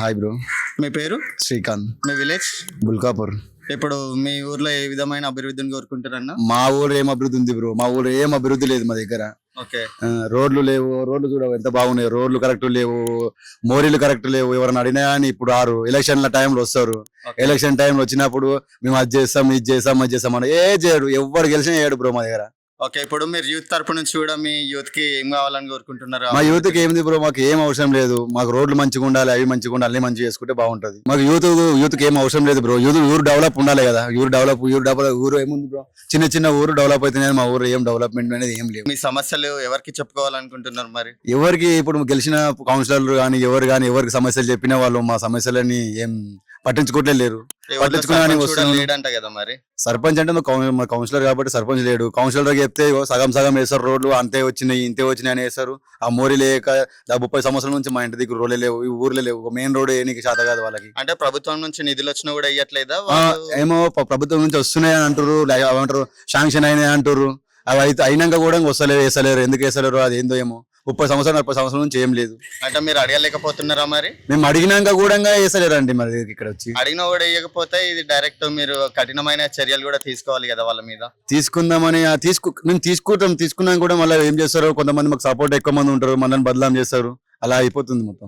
Hi bro. మీ పేరు? శ్రీకాంత్. మీ విలేజ్? బుల్కాపూర్. ఇప్పుడు మీ ఊర్లో ఏ విధమైన అభివృద్ధిని కోరుకుంటారన్న? మా ఊరు ఏం అభివృద్ధి ఉంది బ్రో? మా ఊరు ఏం అభివృద్ధి లేదు మా దగ్గర. ఓకే. రోడ్లు లేవు. రోడ్లు చూడ ఎంత బాగున్నాయి. రోడ్లు కరెక్ట్ లేవు, మోరీలు కరెక్ట్ లేవు. ఎవరైనా అడిగినా కానీ ఇప్పుడు ఎలక్షన్ల టైంలో వస్తారు. ఎలక్షన్ టైంలో వచ్చినప్పుడు మేము అది చేస్తాం, ఇది చేస్తాం, అది చేస్తాం అని చేయడు. ఎవరు గెలిచినా చేయడు బ్రో మా దగ్గర. ఓకే. ఇప్పుడు మీరు యూత్ తరపు నుంచి కూడా మీ యూత్ కి ఏం కావాలని కోరుకుంటున్నారు? మా యూత్ కి ఏంది బ్రో? మాకు ఏం అవసరం లేదు. మాకు రోడ్లు మంచిగా ఉండాలి, అవి మంచిగా ఉండాలి, అన్ని మంచిగా చేసుకుంటే బాగుంటది. మాకు యూత్ కి ఏం అవసరం లేదు బ్రో. ఊరు డెవలప్ ఉండాలి కదా. ఊరు ఏముంది బ్రో? చిన్న ఊరు డెవలప్ అవుతుంది. మా ఊరు ఏం డెవలప్మెంట్ అనేది ఏం లేదు. మీ సమస్యలు ఎవరికి చెప్పుకోవాలనుకుంటున్నారు మరి? ఎవరికి ఇప్పుడు గెలిచిన కౌన్సిలర్లు కానీ ఎవరికి సమస్యలు చెప్పినా వాళ్ళు మా సమస్యలని ఏం పట్టించుకోవట్లేరు. లేడంట కదా మరి. సర్పంచ్ అంటే మా కౌన్సిలర్ కాబట్టి సర్పంచ్ లేడు. కౌన్సిలర్ చెప్తే సగం వేస్తారు రోడ్లు, అంతే వచ్చినాయి ఇంతే వచ్చినాయి అని వేస్తారు. ఆ మోరీ లేక 30 సంవత్సరాల నుంచి మా ఇంటి దగ్గర రోడ్లే లేవు, ఈ ఊర్లే లేవు. మెయిన్ రోడ్ నీకు చేత కాదు వాళ్ళకి. అంటే ప్రభుత్వం నుంచి నిధులు వచ్చినా కూడా ఇవ్వట్లేదా? ఏమో ప్రభుత్వం నుంచి వస్తున్నాయి అని అంటారు, ఏమంటారు శాంక్షన్ అయినాయి అంటారు. అవి అయితే అయినాక కూడా వేసలేరు. ఎందుకు వేసలేరు అది ఏందో ఏమో. 30 సంవత్సరాల నుంచి ఏం లేదు. అంటే మీరు అడగలేకపోతున్నారా మరి? మేము అడిగినాక కూడా వేసలేరండి మరి. ఇక్కడ వచ్చి అడిగినా కూడా ఇవ్వకపోతే ఇది డైరెక్ట్ మీరు కఠినమైన చర్యలు కూడా తీసుకోవాలి కదా వాళ్ళ మీద. తీసుకుందామని మేము తీసుకున్నాం కూడా మళ్ళీ ఏం చేస్తారు, కొంతమంది మాకు సపోర్ట్ ఎక్కువ మంది ఉంటారు, మనల్ని బదలాం చేస్తారు. అలా అయిపోతుంది మొత్తం.